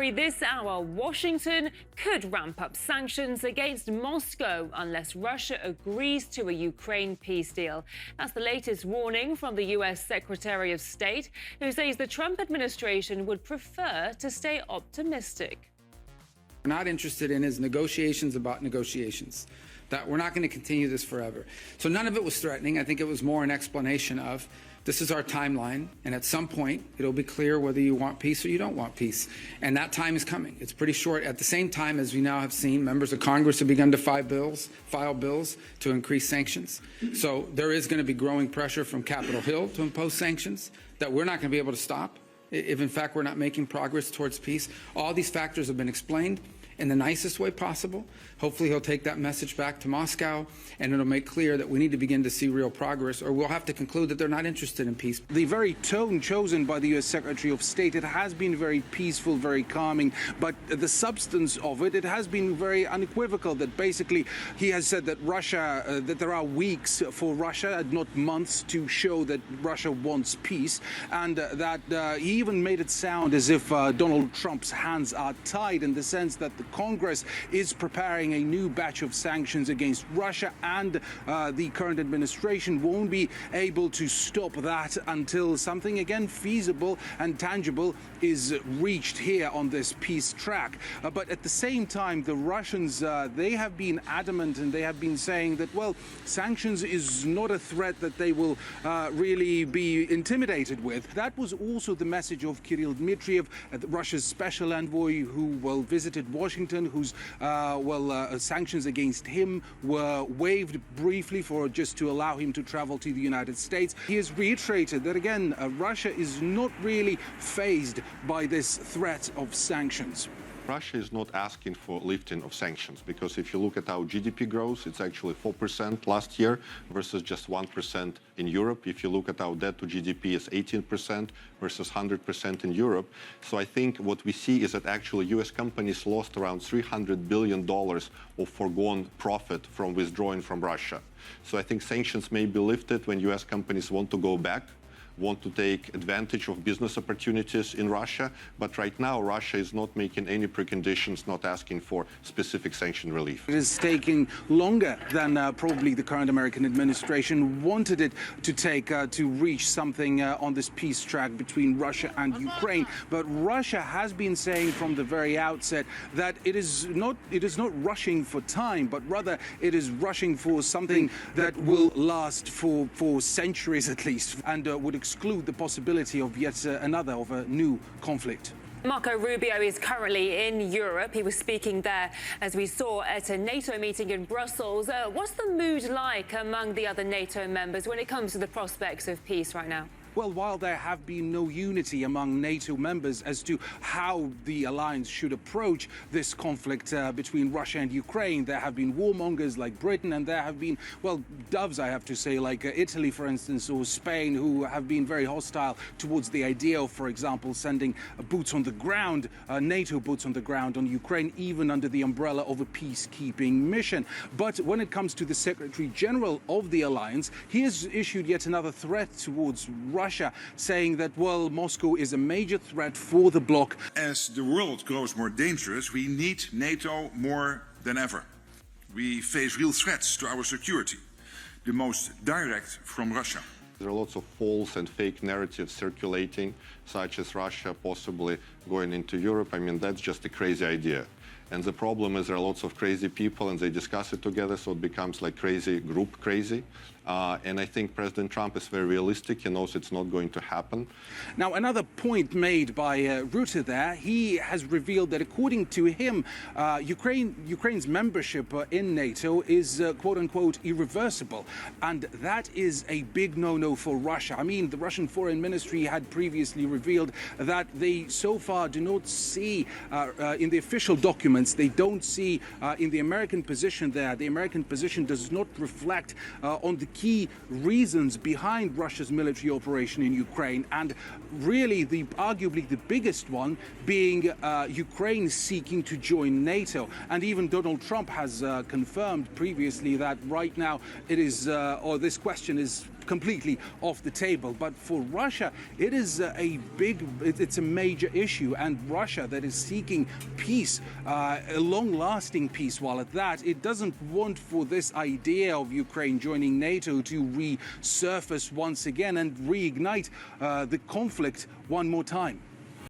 story this hour. Washington could ramp up sanctions against Moscow unless Russia agrees to a Ukraine peace deal. That's the latest warning from the U.S. Secretary of State, who says the Trump administration would prefer to stay optimistic. We're not interested in is negotiations about negotiations. That we're not going to continue this forever. So none of it was threatening. I think it was more an explanation of this is our timeline, and at some point it'll be clear whether you want peace or you don't want peace. And that time is coming. It's pretty short. At the same time, as we now have seen, members of Congress have begun to file bills to increase sanctions. So there is going to be growing pressure from Capitol Hill to impose sanctions that we're not going to be able to stop if in fact we're not making progress towards peace. All these factors have been explained in the nicest way possible. Hopefully he'll take that message back to Moscow, and it'll make clear that we need to begin to see real progress, or we'll have to conclude that they're not interested in peace. The very tone chosen by the U.S. Secretary of State, it has been very peaceful, very calming, but the substance of it has been very unequivocal, that basically he has said that Russia, that there are weeks for Russia, not months, to show that Russia wants peace, and that he even made it sound as if Donald Trump's hands are tied, in the sense that the Congress is preparing a new batch of sanctions against Russia, and the current administration won't be able to stop that until something again feasible and tangible is reached here on this peace track. But at the same time, the Russians, they have been adamant, and they have been saying that, well, sanctions is not a threat that they will really be intimidated with. That was also the message of Kirill Dmitriev, Russia's special envoy, who visited Washington, whose sanctions against him were waived briefly for just to allow him to travel to the United States. He has reiterated that again, Russia is not really fazed by this threat of sanctions. Russia is not asking for lifting of sanctions, because if you look at our GDP growth, it's actually 4% last year versus just 1% in Europe. If you look at our debt to GDP, it's 18% versus 100% in Europe. So I think what we see is that actually US companies lost around $300 billion of foregone profit from withdrawing from Russia. So I think sanctions may be lifted when US companies want to go back, want to take advantage of business opportunities in Russia. But right now, Russia is not making any preconditions, not asking for specific sanction relief. It is taking longer than probably the current American administration wanted it to take to reach something on this peace track between Russia and Ukraine. But Russia has been saying from the very outset that it is not rushing for time, but rather it is rushing for something that will last for centuries at least, and would exclude the possibility of yet another, of a new conflict. Marco Rubio is currently in Europe. He was speaking there, as we saw, at a NATO meeting in Brussels. What's the mood like among the other NATO members when it comes to the prospects of peace right now? Well, while there have been no unity among NATO members as to how the alliance should approach this conflict between Russia and Ukraine, there have been warmongers like Britain, and there have been, well, doves, I have to say, like Italy, for instance, or Spain, who have been very hostile towards the idea of, for example, sending boots on the ground, NATO boots on the ground on Ukraine, even under the umbrella of a peacekeeping mission. But when it comes to the Secretary General of the alliance, he has issued yet another threat towards Russia, saying that, well, Moscow is a major threat for the bloc. As the world grows more dangerous, we need NATO more than ever. We face real threats to our security, the most direct from Russia. There are lots of false and fake narratives circulating, such as Russia possibly going into Europe. I mean, that's just a crazy idea. And the problem is there are lots of crazy people, and they discuss it together, so it becomes like crazy group crazy. And I think President Trump is very realistic. He knows it's not going to happen. Now, another point made by Rutte there, he has revealed that according to him, Ukraine's membership in NATO is, quote-unquote, irreversible. And that is a big no-no for Russia. I mean, the Russian Foreign Ministry had previously revealed that they so far do not see in the official documents, they don't see in the American position there, the American position does not reflect on the key reasons behind Russia's military operation in Ukraine, and really arguably the biggest one being Ukraine seeking to join NATO. And even Donald Trump has confirmed previously that right now it is, or this question is completely off the table. But for Russia, it is it's a major issue, and Russia that is seeking peace, a long-lasting peace, while at that, it doesn't want for this idea of Ukraine joining NATO to resurface once again and reignite the conflict one more time.